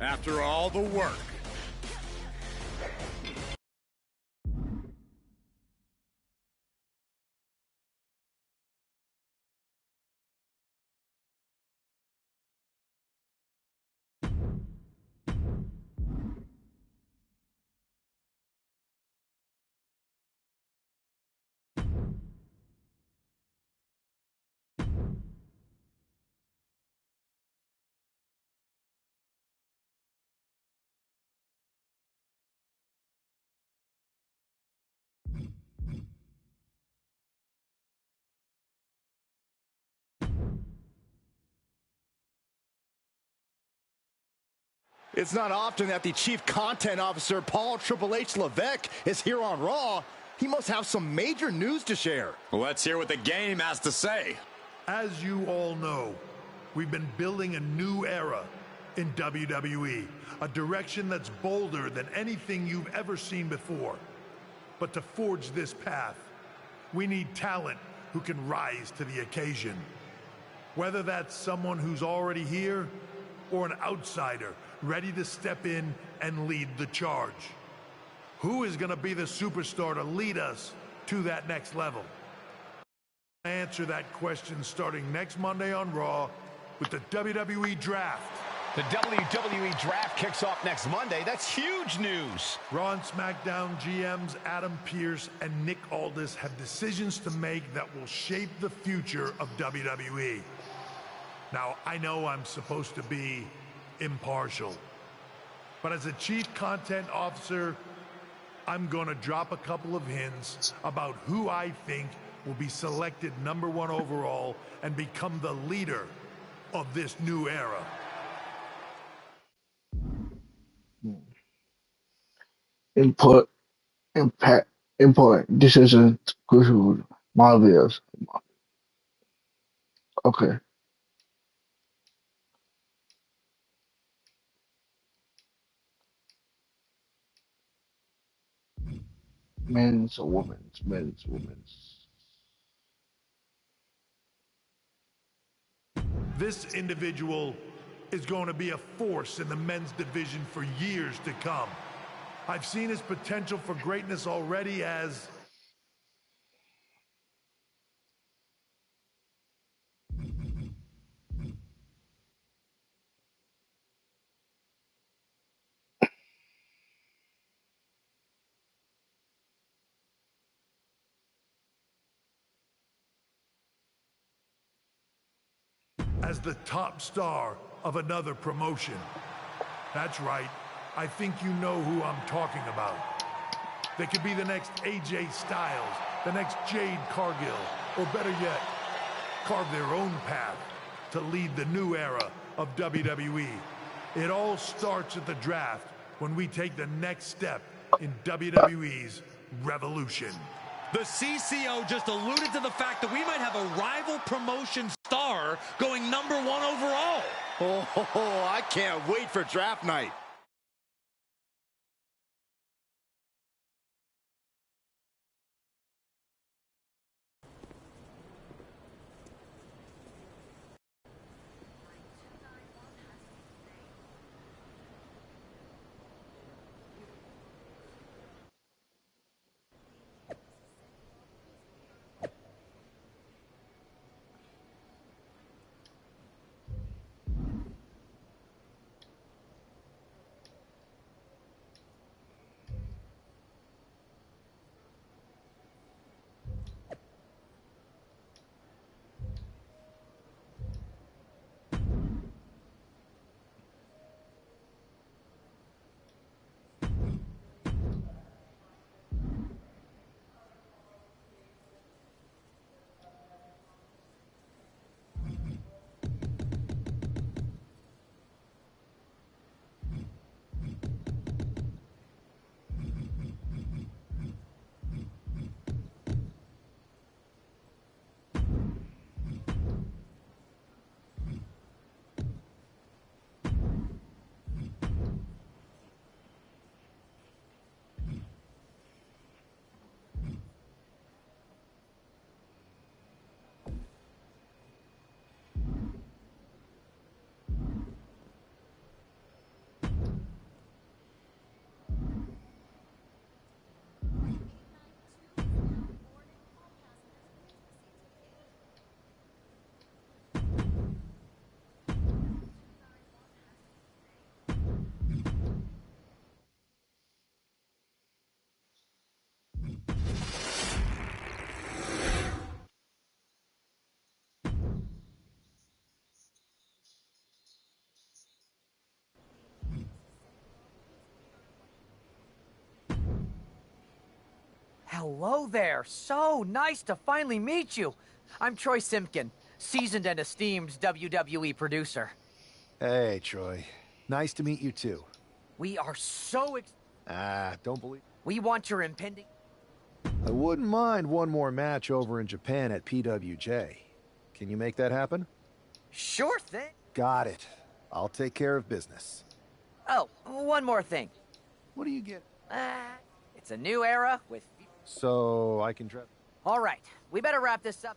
After all the work. It's not often that the Chief Content Officer, Paul Triple H Levesque, is here on Raw. He must have some major news to share. Let's hear what the game has to say. As you all know, we've been building a new era in WWE, a direction that's bolder than anything you've ever seen before. But to forge this path, we need talent who can rise to the occasion. Whether that's someone who's already here or an outsider ready to step in and lead the charge. Who is going to be the superstar to lead us to that next level? Answer that question starting next Monday on Raw with the WWE Draft. The WWE Draft kicks off next Monday. That's huge news. Raw and SmackDown GMs Adam Pearce and Nick Aldis have decisions to make that will shape the future of WWE. Now, I know I'm supposed to be impartial, but as a Chief Content Officer, I'm going to drop a couple of hints about who I think will be selected #1 overall and become the leader of this new era. Important decisions, crucial, marvelous. Okay. Men's or women's? Men's, women's. This individual is going to be a force in the men's division for years to come. I've seen his potential for greatness already as the top star of another promotion. That's right. I think you know who I'm talking about. They could be the next AJ Styles, the next Jade Cargill, or better yet, carve their own path to lead the new era of WWE. It all starts at the draft when we take the next step in WWE's revolution. The CCO just alluded to the fact that we might have a rival promotion star going #1 overall. Oh, I can't wait for draft night. Hello there. So nice to finally meet you. I'm Troy Simpkin, seasoned and esteemed WWE producer. Hey, Troy. Nice to meet you, too. We are so Don't believe... We want your impending... I wouldn't mind one more match over in Japan at PWJ. Can you make that happen? Sure thing. Got it. I'll take care of business. Oh, one more thing. What do you get? It's a new era with... So, I can dress... All right, we better wrap this up.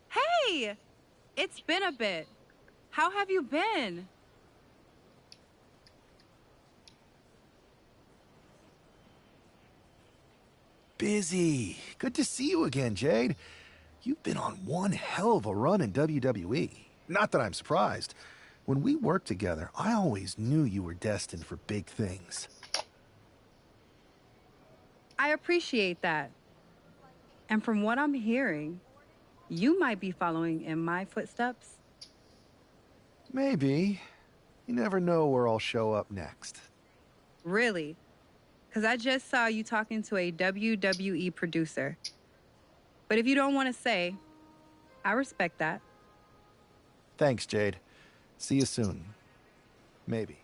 Hey! It's been a bit. How have you been? Busy. Good to see you again, Jade. You've been on one hell of a run in WWE. Not that I'm surprised. When we worked together, I always knew you were destined for big things. I appreciate that. And from what I'm hearing, you might be following in my footsteps. Maybe. You never know where I'll show up next. Really? Because I just saw you talking to a WWE producer. But if you don't want to say, I respect that. Thanks, Jade. See you soon. Maybe.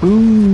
Ooh.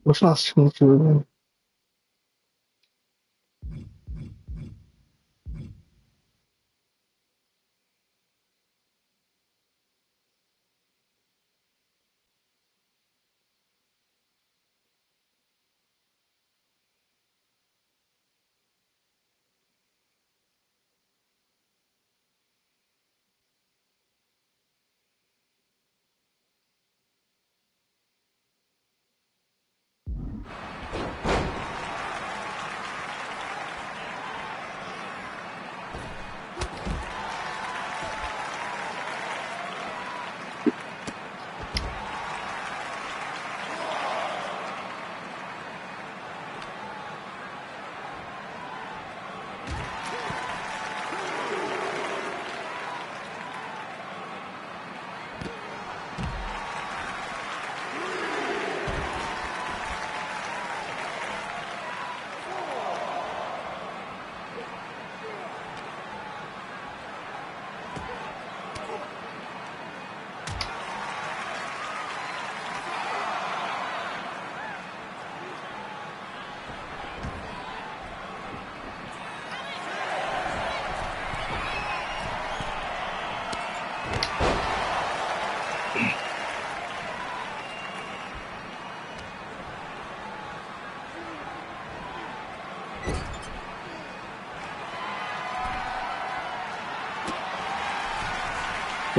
What's not smooth?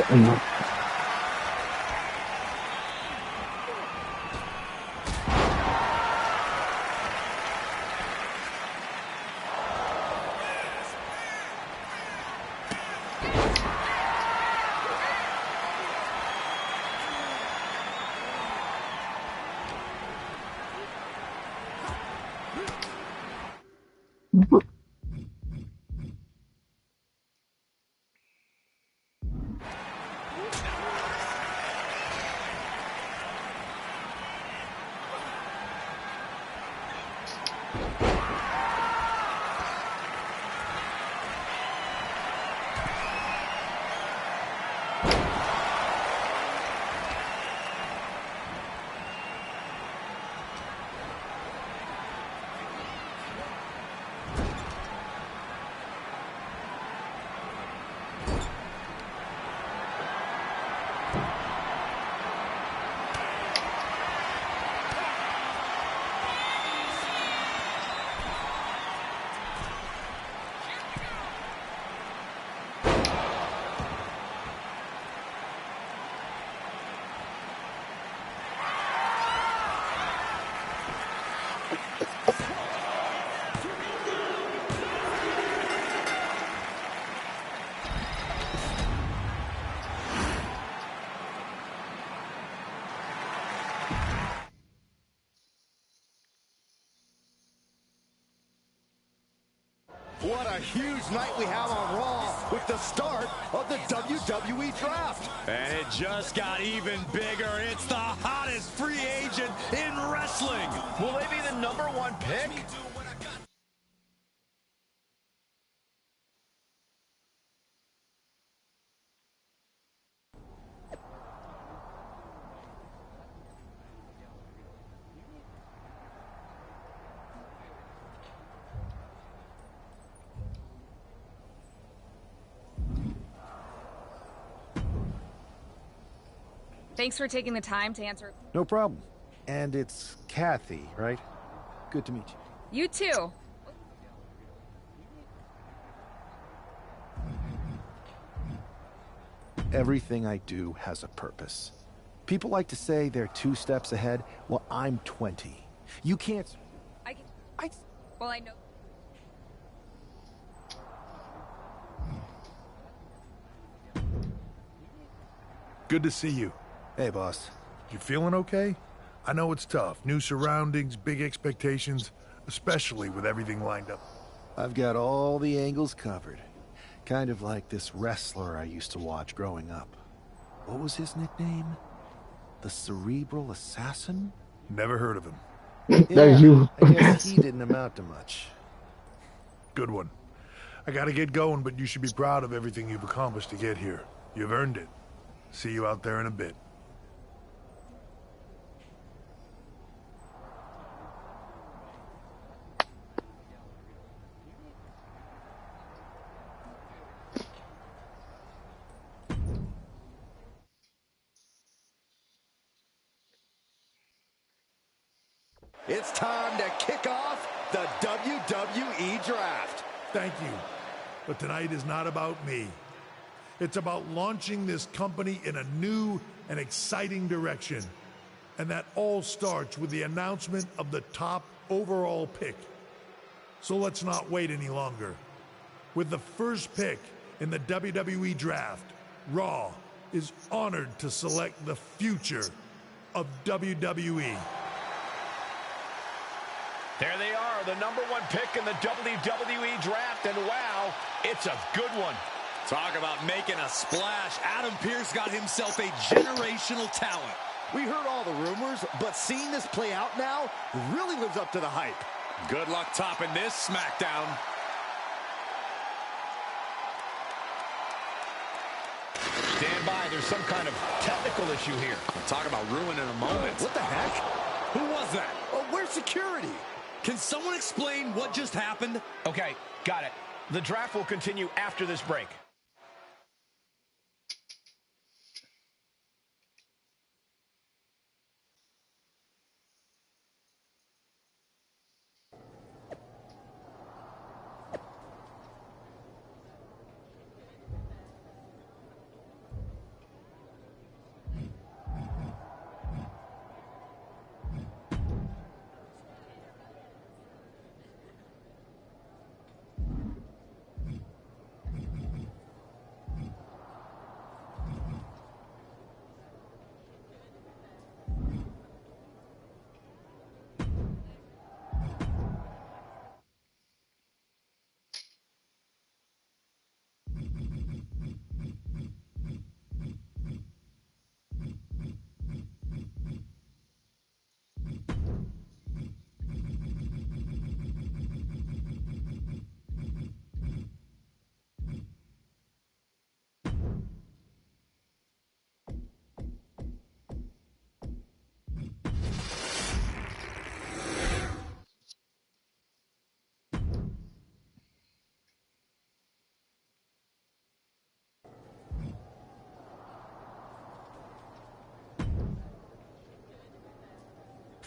No. What a huge night we have on Raw with the start of the WWE Draft. And it just got even bigger. It's the hottest free agent in wrestling. Will they be the #1 pick? Thanks for taking the time to answer. No problem. And it's Kathy, right? Good to meet you. You too. Everything I do has a purpose. People like to say they're 2 steps ahead. Well, I'm 20. You can't... Well, I know. Good to see you. Hey, boss. You feeling okay? I know it's tough. New surroundings, big expectations, especially with everything lined up. I've got all the angles covered. Kind of like this wrestler I used to watch growing up. What was his nickname? The Cerebral Assassin? Never heard of him. That's you. I guess he didn't amount to much. Good one. I gotta get going, but you should be proud of everything you've accomplished to get here. You've earned it. See you out there in a bit. It's time to kick off the WWE Draft. Thank you. But tonight is not about me. It's about launching this company in a new and exciting direction. And that all starts with the announcement of the top overall pick. So let's not wait any longer. With the first pick in the WWE Draft, Raw is honored to select the future of WWE. There they are, the #1 pick in the WWE Draft, and wow, it's a good one. Talk about making a splash. Adam Pearce got himself a generational talent. We heard all the rumors, but seeing this play out now really lives up to the hype. Good luck topping this SmackDown. Stand by, there's some kind of technical issue here. Talk about ruining a moment. What the heck? Who was that? Oh, where's security? Can someone explain what just happened? Okay, got it. The draft will continue after this break.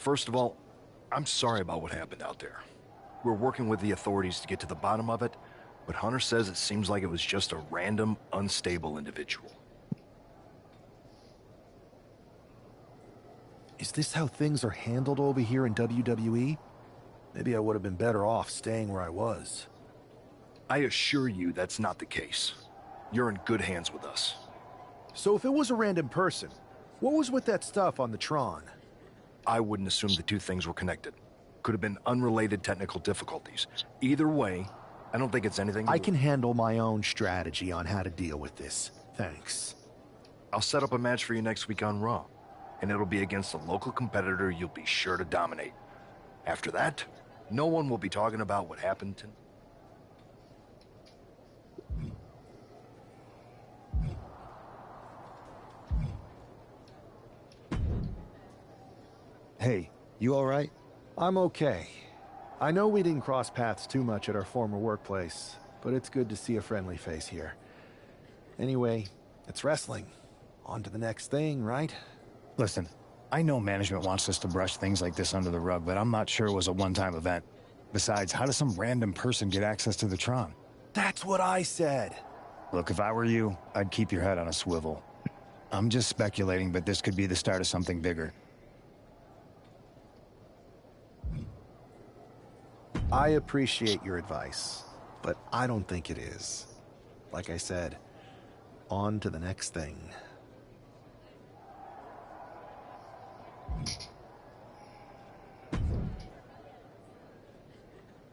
First of all, I'm sorry about what happened out there. We're working with the authorities to get to the bottom of it, but Hunter says it seems like it was just a random, unstable individual. Is this how things are handled over here in WWE? Maybe I would have been better off staying where I was. I assure you that's not the case. You're in good hands with us. So if it was a random person, what was with that stuff on the Tron? I wouldn't assume the two things were connected. Could have been unrelated technical difficulties. Either way, I don't think it's anything I can handle my own strategy on how to deal with this. Thanks. I'll set up a match for you next week on Raw, and it'll be against a local competitor you'll be sure to dominate. After that, no one will be talking about what happened to... Hey, you all right? I'm okay. I know we didn't cross paths too much at our former workplace, but it's good to see a friendly face here. Anyway, it's wrestling. On to the next thing, right? Listen, I know management wants us to brush things like this under the rug, but I'm not sure it was a one-time event. Besides, how does some random person get access to the Tron? That's what I said. Look, if I were you, I'd keep your head on a swivel. I'm just speculating, but this could be the start of something bigger. I appreciate your advice, but I don't think it is. Like I said, on to the next thing.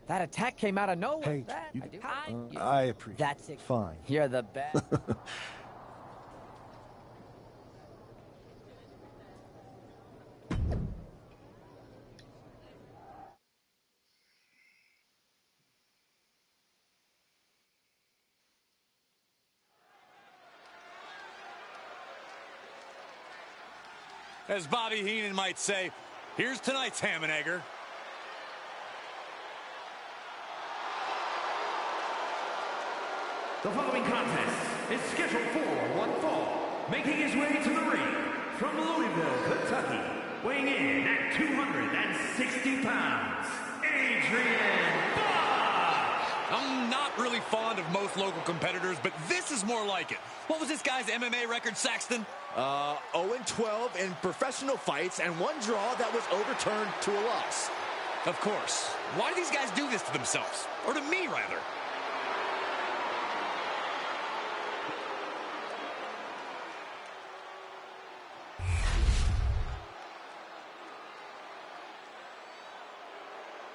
That attack came out of nowhere. Hey, I appreciate it. That's it. Fine. You're the best. As Bobby Heenan might say, here's tonight's ham and egger. The following contest is scheduled for one fall. Making his way to the ring from Louisville, Kentucky, weighing in at 260 pounds, Adrian Buck! I'm not really fond of most local competitors, but this is more like it. What was this guy's MMA record, Saxton? 0-12 in professional fights and one draw that was overturned to a loss. Of course. Why do these guys do this to themselves? Or to me, rather?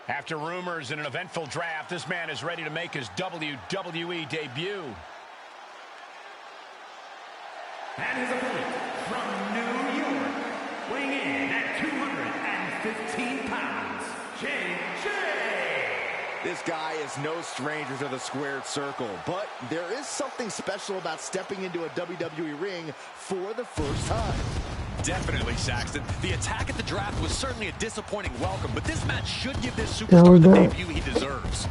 After rumors in an eventful draft, this man is ready to make his WWE debut. And his opponent from New York, weighing in at 215 pounds, JJ. This guy is no stranger to the squared circle, but there is something special about stepping into a WWE ring for the first time. Definitely, Saxton. The attack at the draft was certainly a disappointing welcome, but this match should give this superstar the debut he deserves.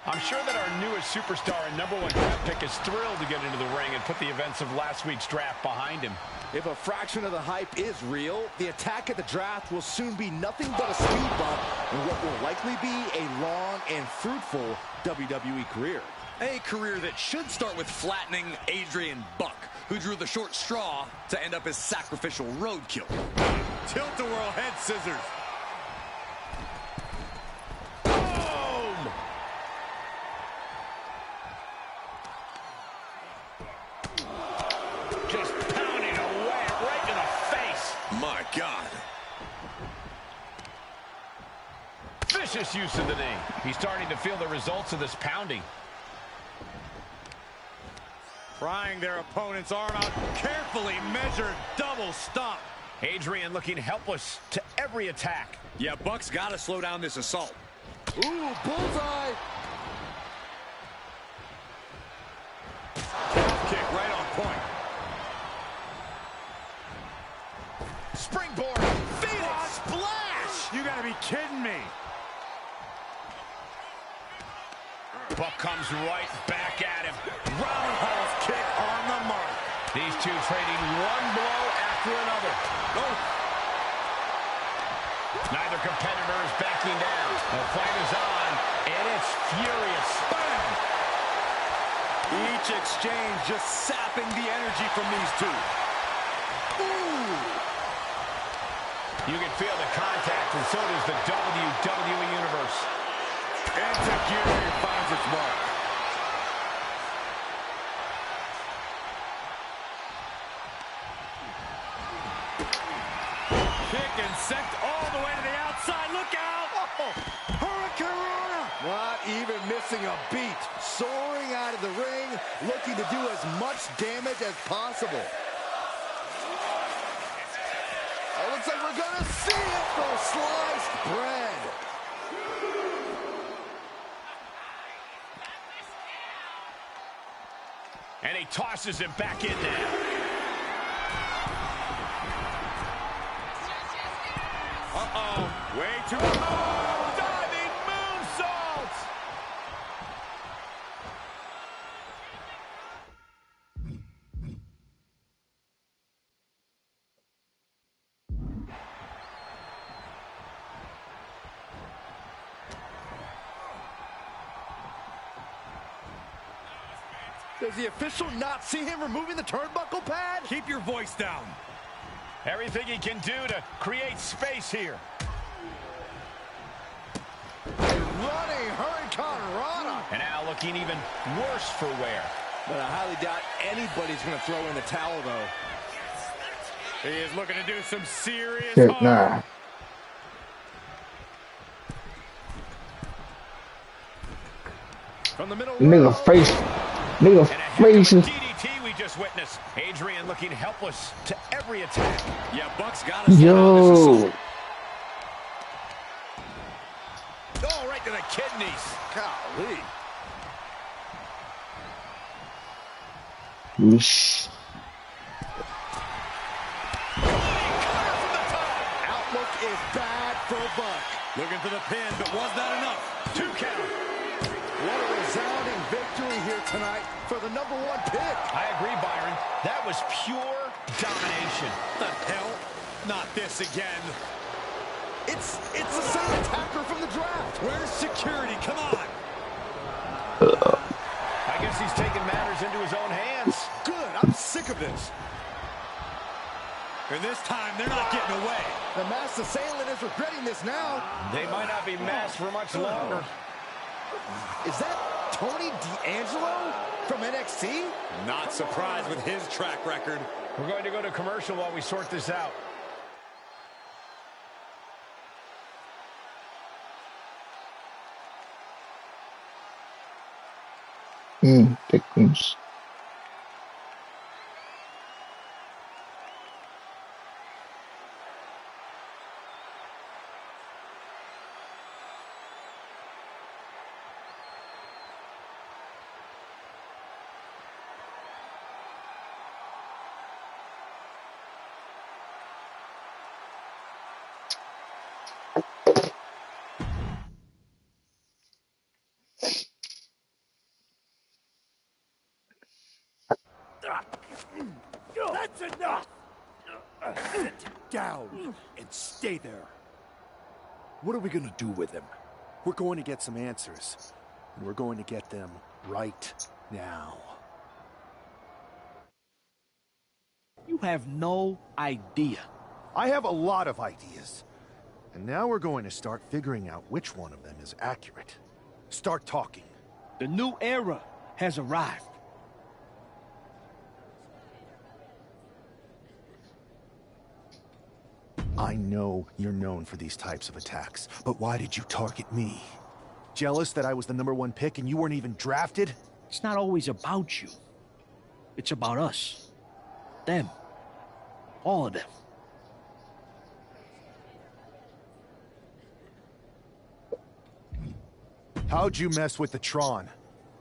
I'm sure that our newest superstar and #1 draft pick is thrilled to get into the ring and put the events of last week's draft behind him. If a fraction of the hype is real, the attack at the draft will soon be nothing but a speed bump in what will likely be a long and fruitful WWE career. A career that should start with flattening Adrian Buck, who drew the short straw to end up as sacrificial roadkill. Tilt-a-whirl head scissors. Judicious use of the knee. He's starting to feel the results of this pounding. Prying their opponent's arm out. Carefully measured double stomp. Adrian looking helpless to every attack. Yeah, Buck's got to slow down this assault. Ooh, bullseye. Kick right on point. Springboard. Phoenix splash. You got to be kidding me. Buck comes right back at him. Roundhouse kick on the mark. These two trading one blow after another. Oh. Neither competitor is backing down. The fight is on, and it's furious. Bam! Each exchange just sapping the energy from these two. Ooh! You can feel the contact, and so does the WWE Universe. And Tajiri finds its mark. Kick and sent all the way to the outside. Look out! Oh, Hurricanrana! Not even missing a beat. Soaring out of the ring, looking to do as much damage as possible. Oh, looks like we're gonna see it for sliced bread. And he tosses him back in there. Uh-oh. Way too... Oh, diving moonsault! Does the official not see him removing the turnbuckle pad? Keep your voice down. Everything he can do to create space here. Running Hurricanrana. And now looking even worse for wear. But I highly doubt anybody's going to throw in the towel, though. He is looking to do some serious Shit, harm. nah. From the middle. Nigga face. Nigga faces. DDT we just witnessed. Adrian looking helpless to every attack. Yeah, Buck's got to Yo. Oh, right to the kidneys. Golly. Yeesh. Outlook is bad for Buck. Looking for the pin, but was that enough? 2 count. What a resounding victory here tonight for the #1 pick. I agree, Byron. That was pure domination. The hell? Not this again. It's the same attacker from the draft. Where's security? Come on. I guess he's taking matters into his own hands. Good. I'm sick of this. And this time, they're not getting away. The masked assailant is regretting this now. They might not be masked for much longer. Is that Tony D'Angelo from NXT? Not surprised with his track record. We're going to go to commercial while we sort this out. Thickness. That's enough! Sit down and stay there. What are we gonna do with him? We're going to get some answers. And we're going to get them right now. You have no idea. I have a lot of ideas. And now we're going to start figuring out which one of them is accurate. Start talking. The new era has arrived. I know you're known for these types of attacks, but why did you target me? Jealous that I was the #1 pick and you weren't even drafted? It's not always about you. It's about us. Them. All of them. How'd you mess with the Tron?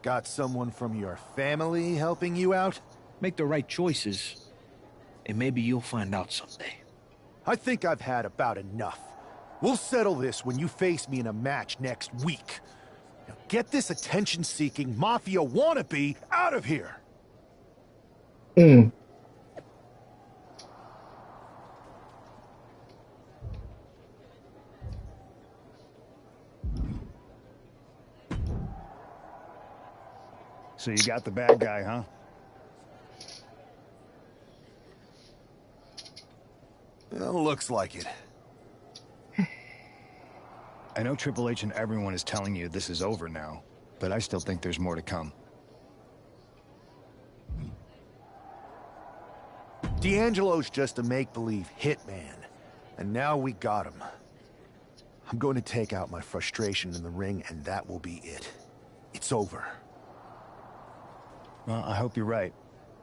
Got someone from your family helping you out? Make the right choices, and maybe you'll find out someday. I think I've had about enough. We'll settle this when you face me in a match next week. Now get this attention-seeking Mafia wannabe out of here! So you got the bad guy, huh? Well, looks like it. I know Triple H and everyone is telling you this is over now, but I still think there's more to come. D'Angelo's just a make-believe hitman, and now we got him. I'm going to take out my frustration in the ring, and that will be it. It's over. Well, I hope you're right,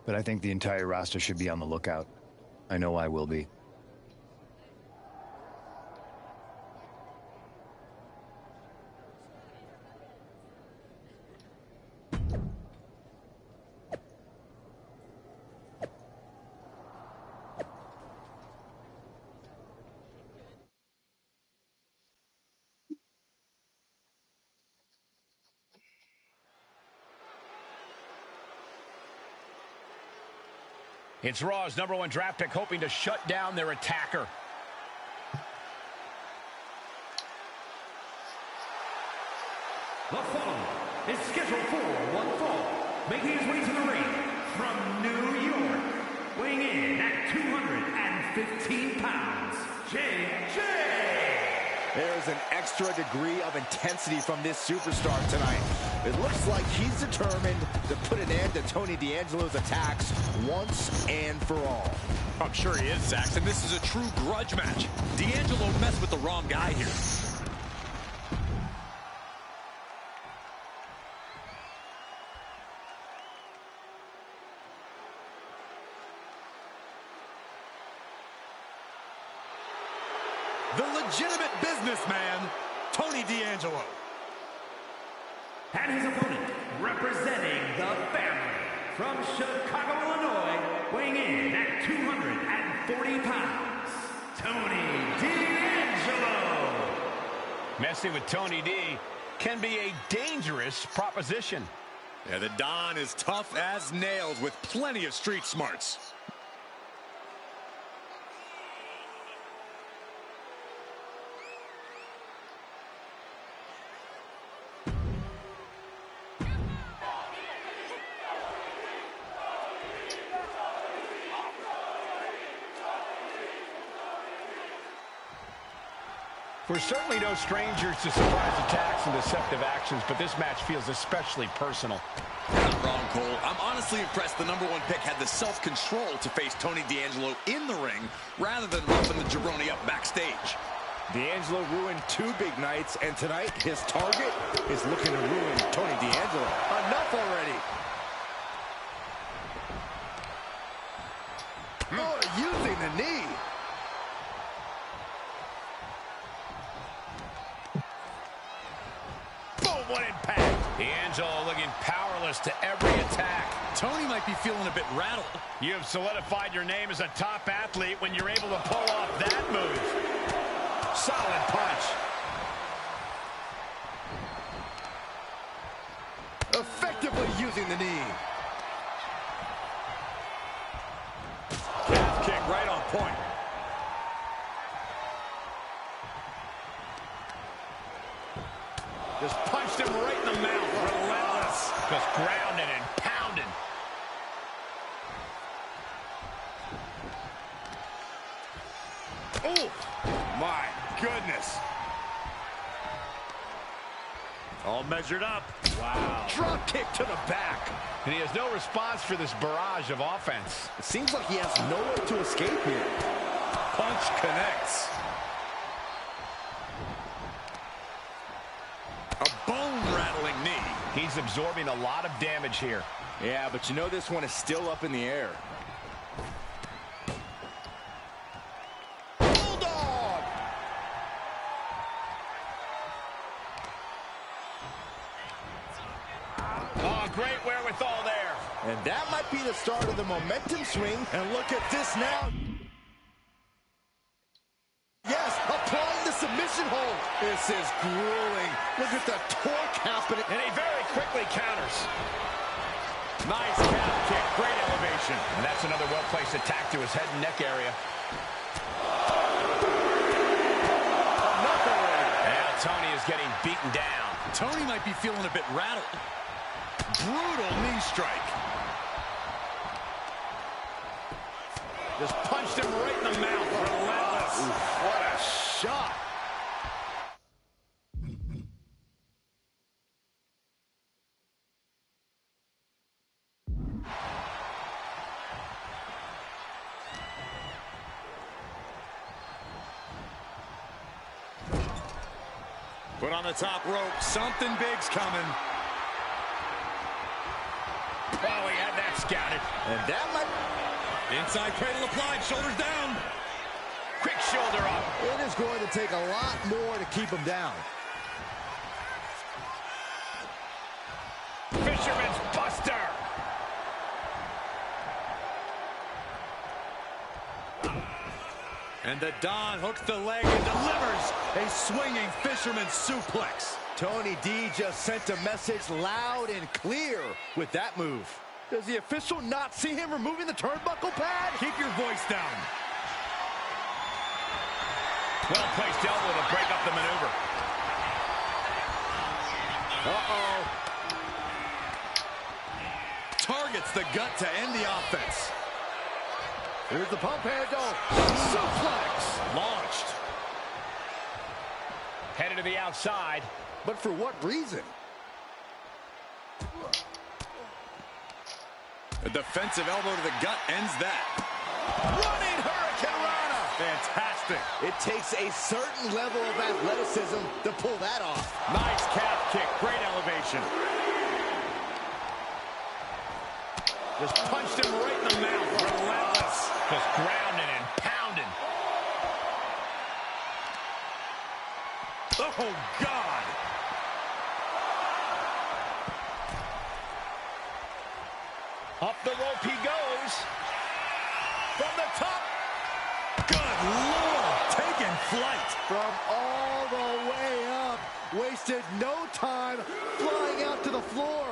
but I think the entire roster should be on the lookout. I know I will be. It's Raw's #1 draft pick hoping to shut down their attacker. The following is scheduled for one fall, making his way to the ring from New York, weighing in at 215 pounds, JJ. There's an extra degree of intensity from this superstar tonight. It looks like he's determined to put an end to Tony D'Angelo's attacks once and for all. I'm sure he is, Saxon. This is a true grudge match. D'Angelo messed with the wrong guy here. The legitimate businessman, Tony D'Angelo. And his opponent, representing the family, from Chicago, Illinois, weighing in at 240 pounds, Tony D'Angelo. Messing with Tony D can be a dangerous proposition. Yeah, the Don is tough as nails with plenty of street smarts. We're certainly no strangers to surprise attacks and deceptive actions, but this match feels especially personal. You're not wrong, Cole. I'm honestly impressed the #1 pick had the self-control to face Tony D'Angelo in the ring rather than roughing the jabroni up backstage. D'Angelo ruined 2 big nights, and tonight his target is looking to ruin Tony D'Angelo. Enough already. Oh, using the knee. What impact. D'Angelo looking powerless to every attack. Tony might be feeling a bit rattled. You have solidified your name as a top athlete when you're able to pull off that move. Solid punch. Effectively using the knee. Calf kick right on point. Just punched him right in the mouth. Relentless. Just grounding and pounding. Oh, my goodness. All measured up. Wow. Drop kick to the back. And he has no response for this barrage of offense. It seems like he has nowhere to escape here. punch connects. A bone-rattling knee. He's absorbing a lot of damage here. Yeah, but you know this one is still up in the air. Bulldog! Oh, great wherewithal there. And that might be the start of the momentum swing. And look at this now. Yes, applying the submission hold. This is grueling. Look at the torque happening. And he very quickly counters. Nice calf kick. Great elevation. And that's another well-placed attack to his head and neck area. Now Tony is getting beaten down. Tony might be feeling a bit rattled. Brutal knee strike. Just punched him right in the mouth. Relentless. What a shot. Put on the top rope. Something big's coming. Oh, he had that scouted. And that might... Inside cradle applied. Shoulders down. Quick shoulder up. It is going to take a lot more to keep him down. Fisherman's Buster. And the Don hooks the leg and delivers a swinging fisherman's suplex. Tony D just sent a message loud and clear with that move. Does the official not see him removing the turnbuckle pad? Keep your voice down. Well-placed elbow to break up the maneuver. Uh-oh. Targets the gut to end the offense. Here's the pump handle. Suplex. Launched. Headed to the outside. But for what reason? A defensive elbow to the gut ends that. Running Hurricane Rana. Fantastic. It takes a certain level of athleticism to pull that off. Nice calf kick. Great elevation. Just punched him right in the mouth. Relentless. Just grounding and pounding. Oh, God. Up the rope he goes. From the top. Good Lord. Taking flight. From all the way up. Wasted no time flying out to the floor.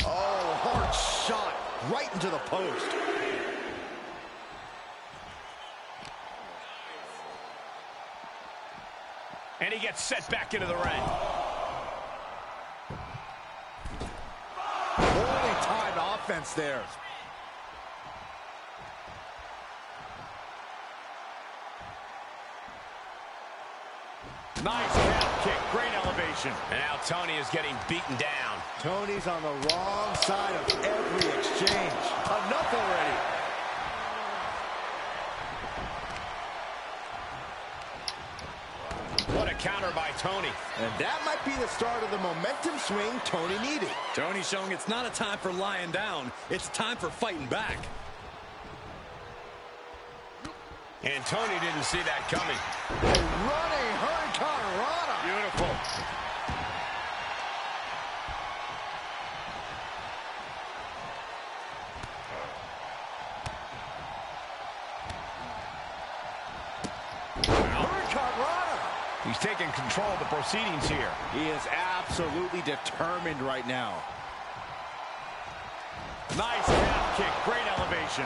Oh, hard shot right into the post. And he gets set back into the ring. Poorly timed offense there. Nice calf kick. Great elevation. And now Tony is getting beaten down. Tony's on the wrong side of every exchange. Enough already. What a counter by Tony. And that might be the start of the momentum swing Tony needed. Tony showing it's not a time for lying down. It's time for fighting back. And Tony didn't see that coming. A running Hurricane Rana. Beautiful. Hurricane Rana. He's taking control of the proceedings here. He is absolutely determined right now. Nice calf kick. Great elevation.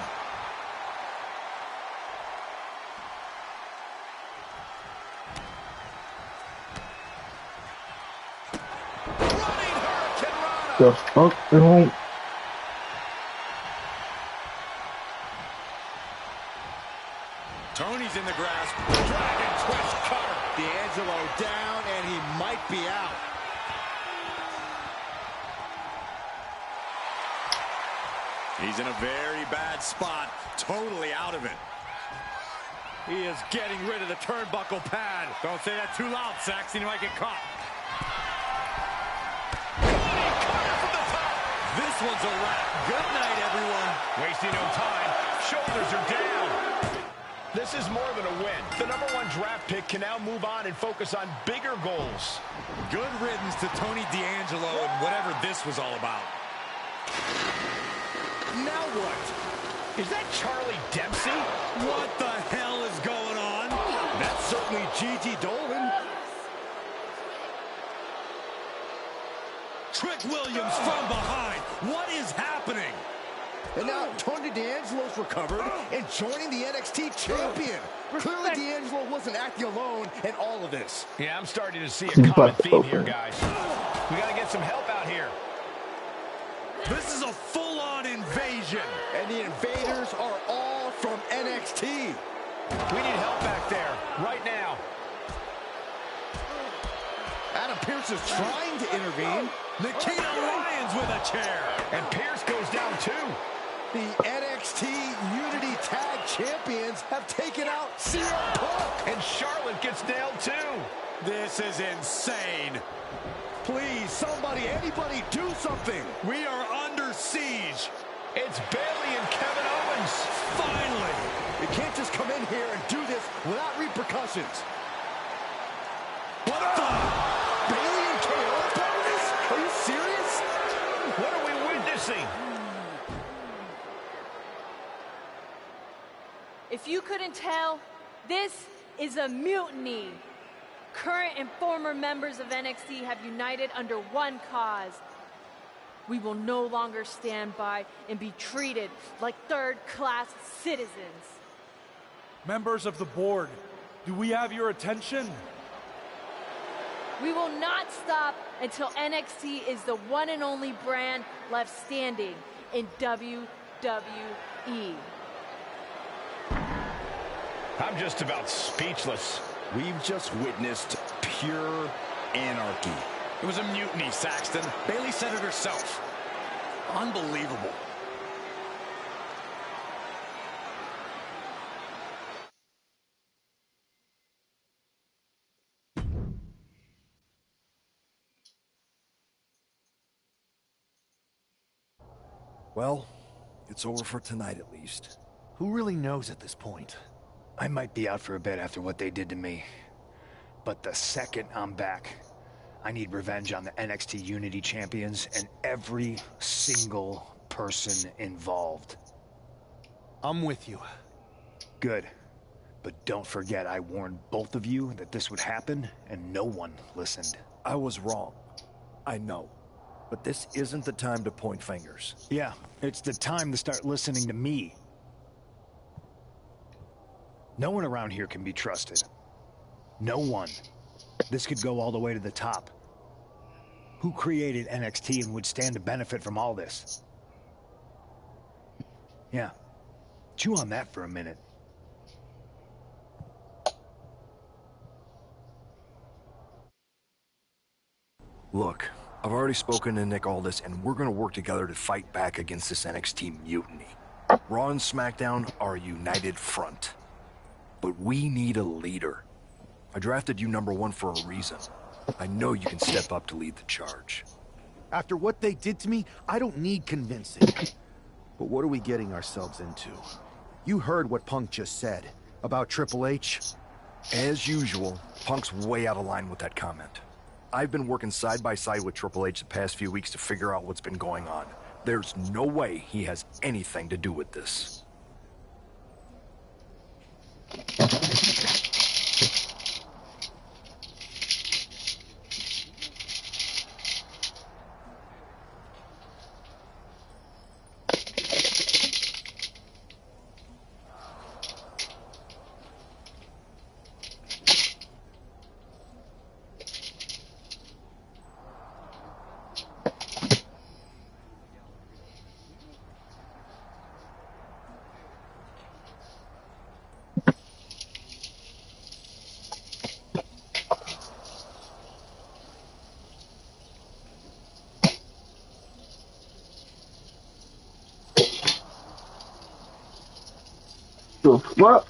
Running Hurricane Rana. The fuck? No. Tony's in the grasp. Dragon twist cutter. D'Angelo down, and he might be out. He's in a very bad spot. Totally out of it. He is getting rid of the turnbuckle pad. Don't say that too loud, Saxton. You might get caught. This one's a wrap. Good night, everyone. Wasting no time. Shoulders are down. This is more than a win. The #1 draft pick can now move on and focus on bigger goals. Good riddance to Tony D'Angelo and whatever this was all about. Now what? Is that Charlie Dempsey? What the hell is going on? That's certainly Gigi Dolan. Trick Williams from behind. What is happening? And now Tony D'Angelo's recovered and joining the NXT champion. Clearly D'Angelo wasn't acting alone in all of this. Yeah, I'm starting to see a common theme here, guys. We got to get some help out here. This is a full-on invasion. And the invaders are all from NXT. We need help back there, right now. Adam Pearce is trying to intervene. Nikita Lyons with a chair. And Pearce goes down too. The NXT Unity Tag Champions have taken out CM Punk. And Charlotte gets nailed too. This is insane. Please, somebody, anybody, do something. We are under siege. It's Bayley and Kevin Owens. Finally. You can't just come in here and do this without repercussions. What the? Bayley and KO are part of this? Are you serious? What are we witnessing? If you couldn't tell, this is a mutiny. Current and former members of NXT have united under one cause. We will no longer stand by and be treated like third-class citizens. Members of the board, do we have your attention? We will not stop until NXT is the one and only brand left standing in WWE. I'm just about speechless. We've just witnessed pure anarchy. It was a mutiny, Saxton. Bayley said it herself. Unbelievable. Well, it's over for tonight at least. Who really knows at this point? I might be out for a bit after what they did to me. But the second I'm back, I need revenge on the NXT Unity Champions and every single person involved. I'm with you. Good. But don't forget I warned both of you that this would happen, and no one listened. I was wrong. I know. But this isn't the time to point fingers. Yeah, it's the time to start listening to me. No one around here can be trusted. No one. This could go all the way to the top. Who created NXT and would stand to benefit from all this? Yeah. Chew on that for a minute. Look, I've already spoken to Nick Aldis, and we're gonna work together to fight back against this NXT mutiny. Raw and SmackDown are a united front. But we need a leader. I drafted you #1 for a reason. I know you can step up to lead the charge. After what they did to me, I don't need convincing. But what are we getting ourselves into? You heard what Punk just said about Triple H. As usual, Punk's way out of line with that comment. I've been working side by side with Triple H the past few weeks to figure out what's been going on. There's no way he has anything to do with this. What?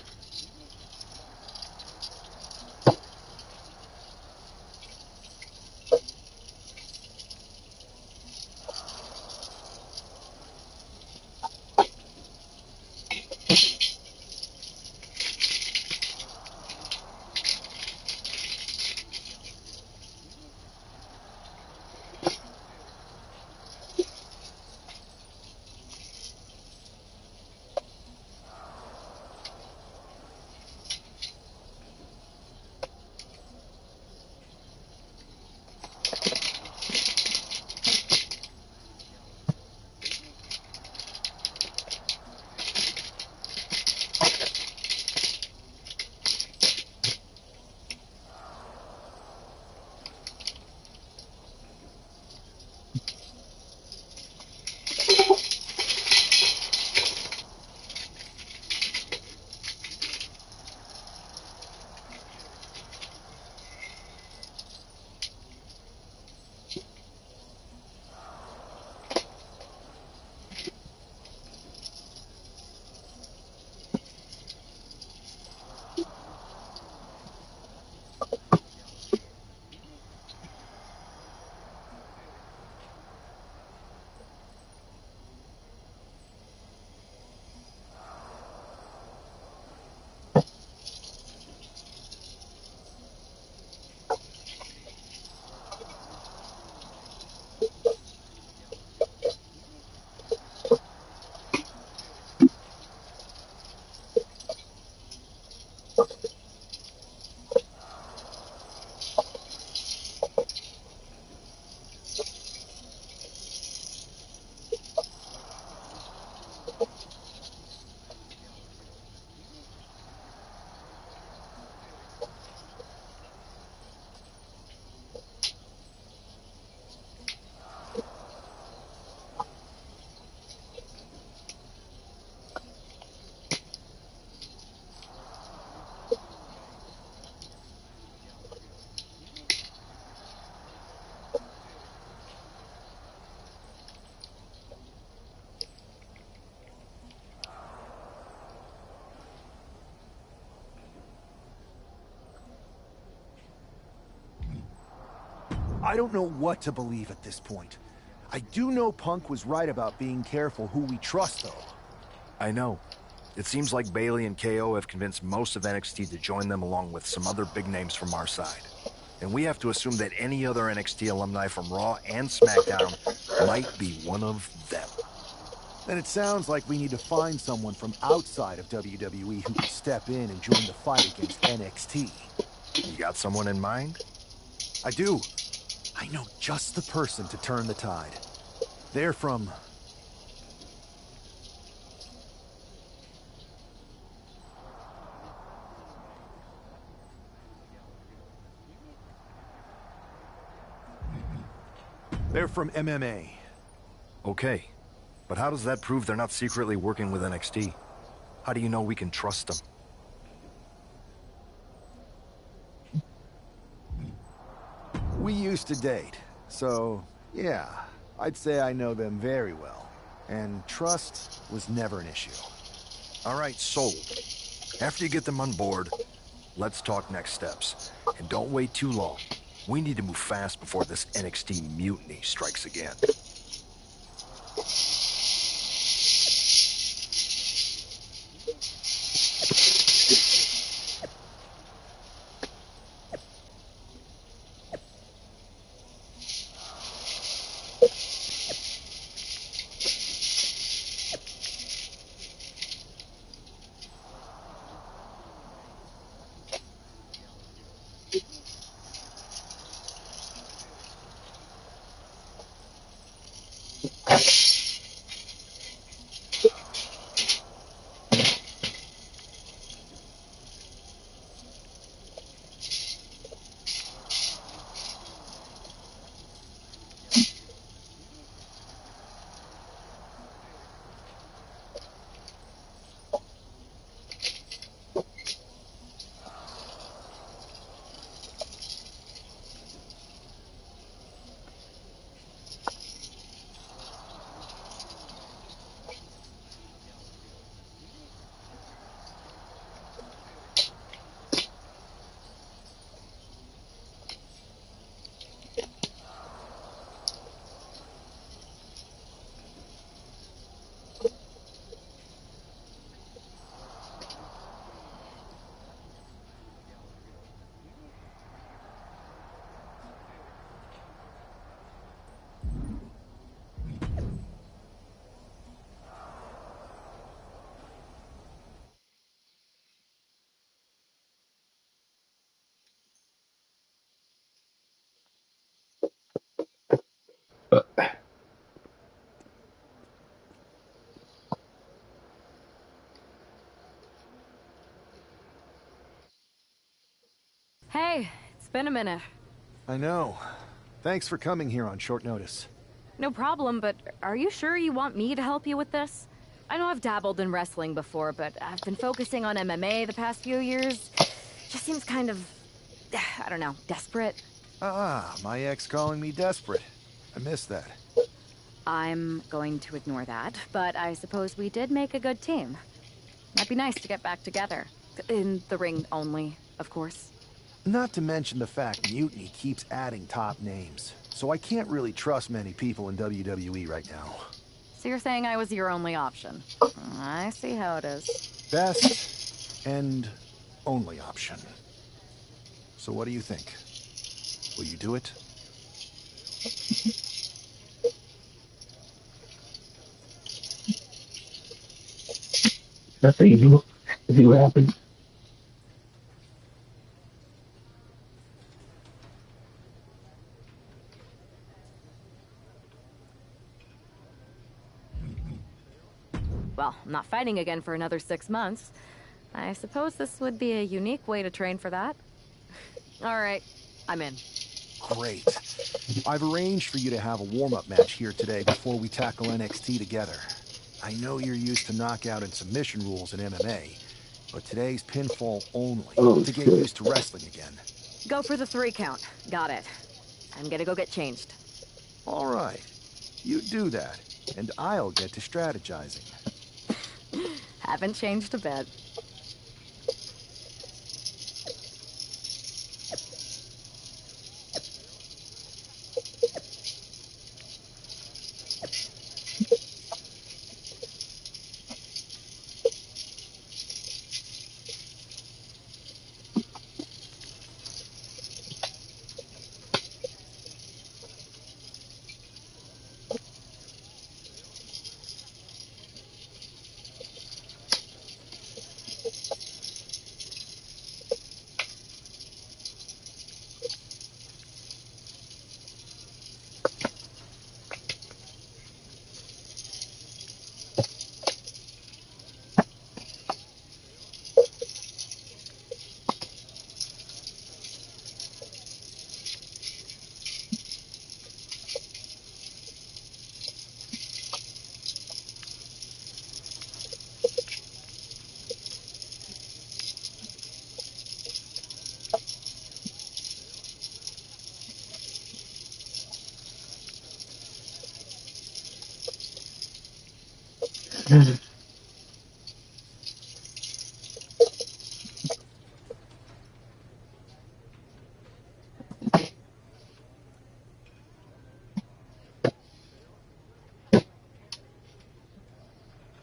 I don't know what to believe at this point. I do know Punk was right about being careful who we trust, though. I know. It seems like Bailey and KO have convinced most of NXT to join them along with some other big names from our side. And we have to assume that any other NXT alumni from Raw and SmackDown might be one of them. Then it sounds like we need to find someone from outside of WWE who can step in and join the fight against NXT. You got someone in mind? I do. I know just the person to turn the tide. They're from... They're from MMA. Okay. But how does that prove they're not secretly working with NXT? How do you know we can trust them? We used to date, so yeah, I'd say I know them very well. And trust was never an issue. All right, sold. After you get them on board, let's talk next steps. And don't wait too long. We need to move fast before this NXT mutiny strikes again. Hey, it's been a minute. I know. Thanks for coming here on short notice. No problem, but are you sure you want me to help you with this? I know I've dabbled in wrestling before, but I've been focusing on MMA the past few years. Just seems kind of, I don't know, desperate. Ah, my ex calling me desperate. I missed that. I'm going to ignore that, but I suppose we did make a good team. Might be nice to get back together. In the ring only, of course. Not to mention the fact Mutiny keeps adding top names, so I can't really trust many people in WWE right now. So you're saying I was your only option? I see how it is. Best and only option. So what do you think? Will you do it? That's easy. See what happens. Well, I'm not fighting again for another 6 months. I suppose this would be a unique way to train for that. All right, I'm in. Great. I've arranged for you to have a warm-up match here today before we tackle NXT together. I know you're used to knockout and submission rules in MMA, but today's pinfall only to get used to wrestling again. Go for the 3 count. Got it. I'm gonna go get changed. All right. You do that, and I'll get to strategizing. Haven't changed a bit.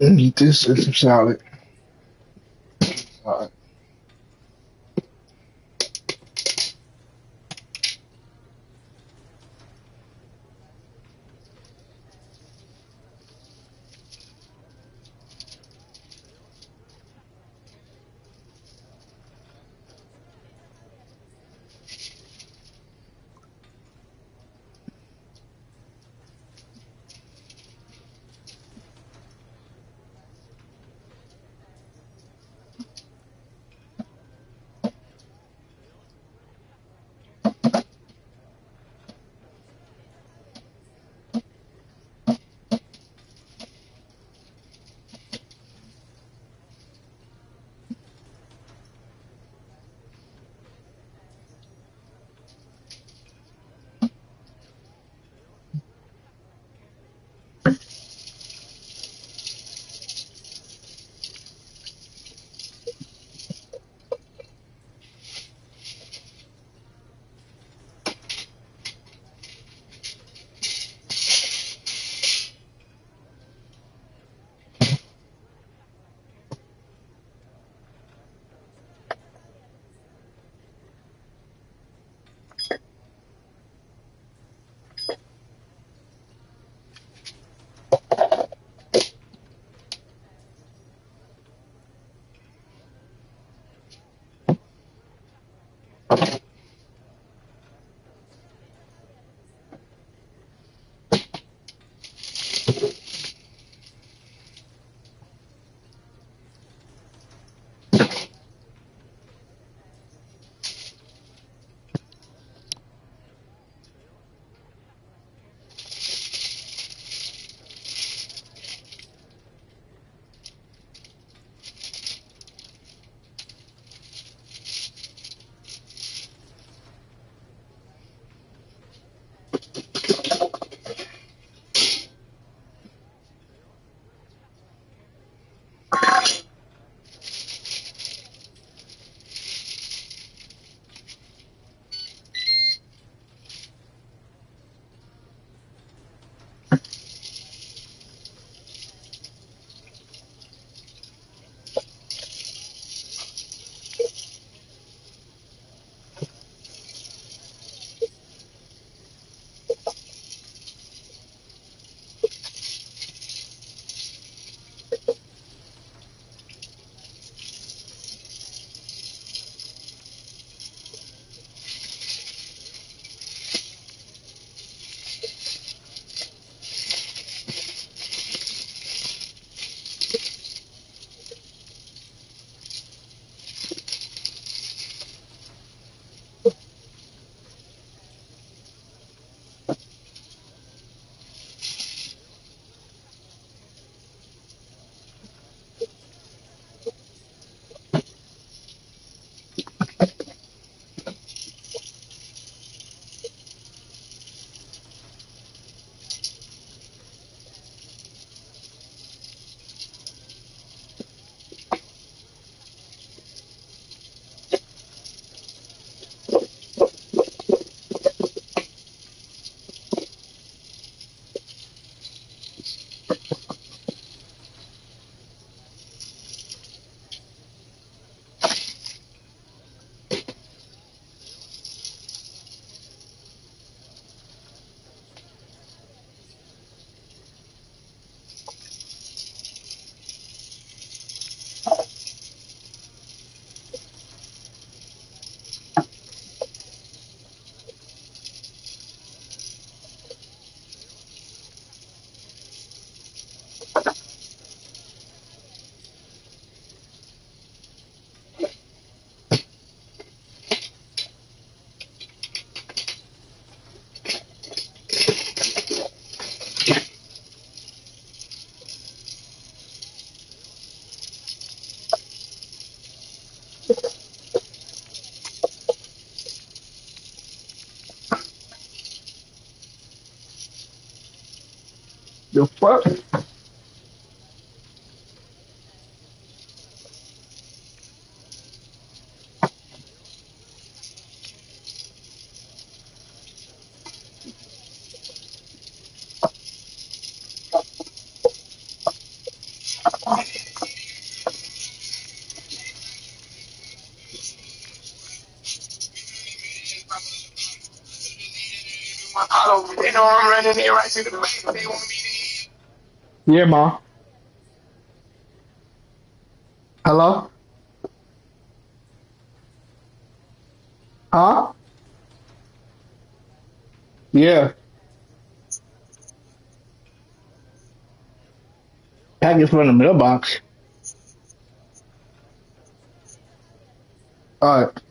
Eat this and some salad. All right. The fuck? They know I'm running it right to the bank. They want me to. Yeah, ma. Hello? Huh? Yeah. Package from the mailbox. All right.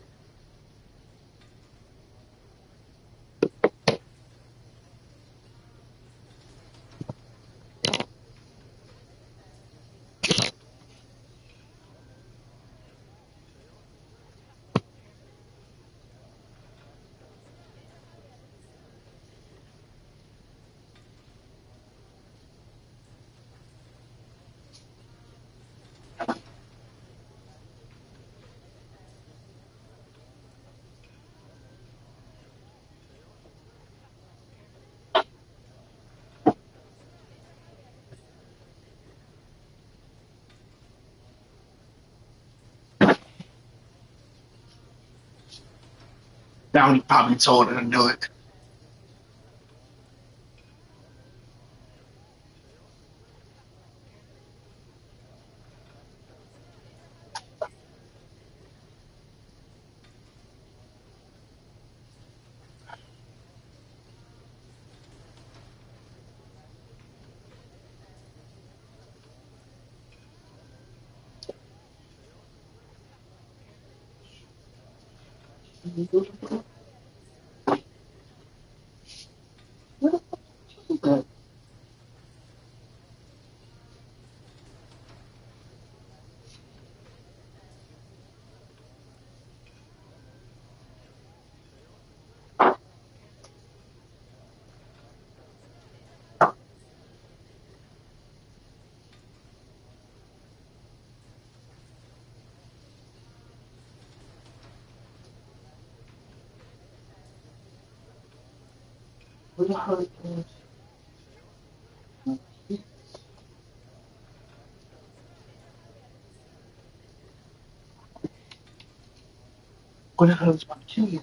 Downey probably told her to do it. What the hell is my key?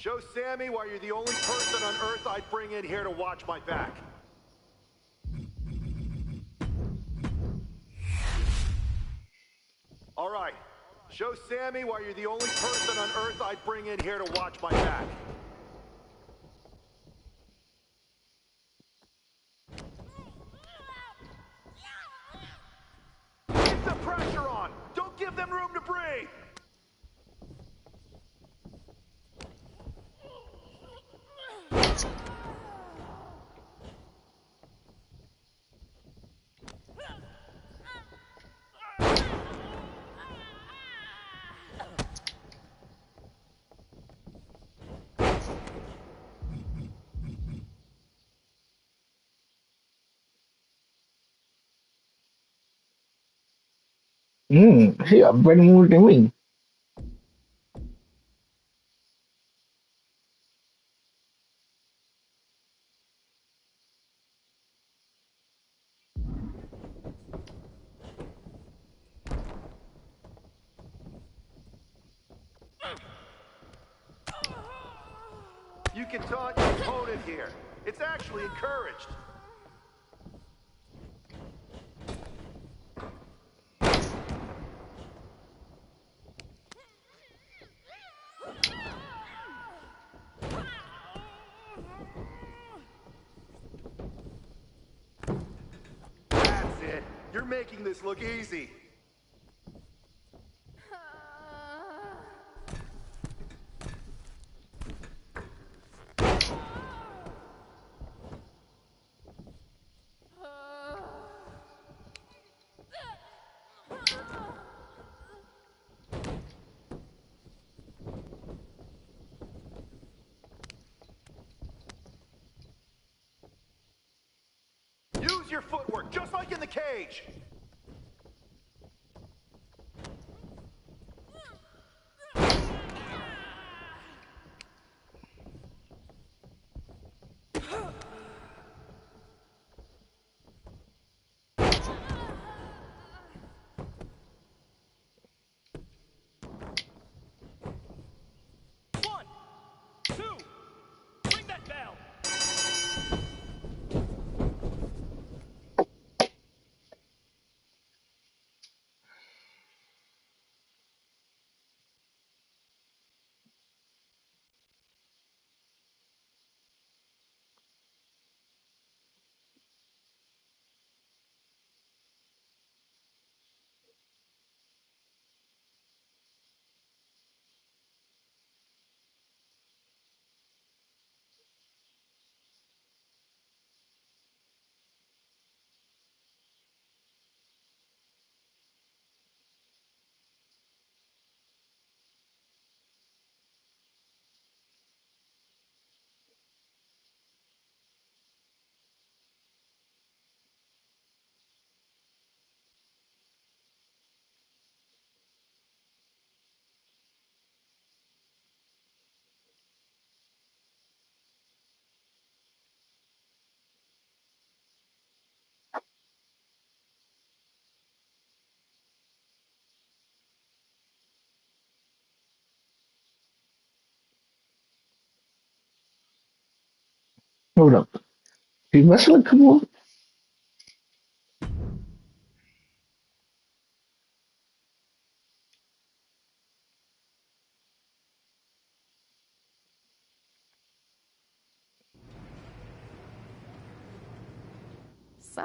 Show Sammy why you're the only person on Earth I'd bring in here to watch my back. All right. Show Sammy why you're the only person on Earth I'd bring in here to watch my back. Keep the pressure on! Don't give them room to breathe! Siap brand multiming. You can taunt your opponent here. It's actually encouraged. That's it. You're making this look easy. Use your footwork, just like in the cage. One, two, ring that bell. Hold up. Die Wrestler geworden? So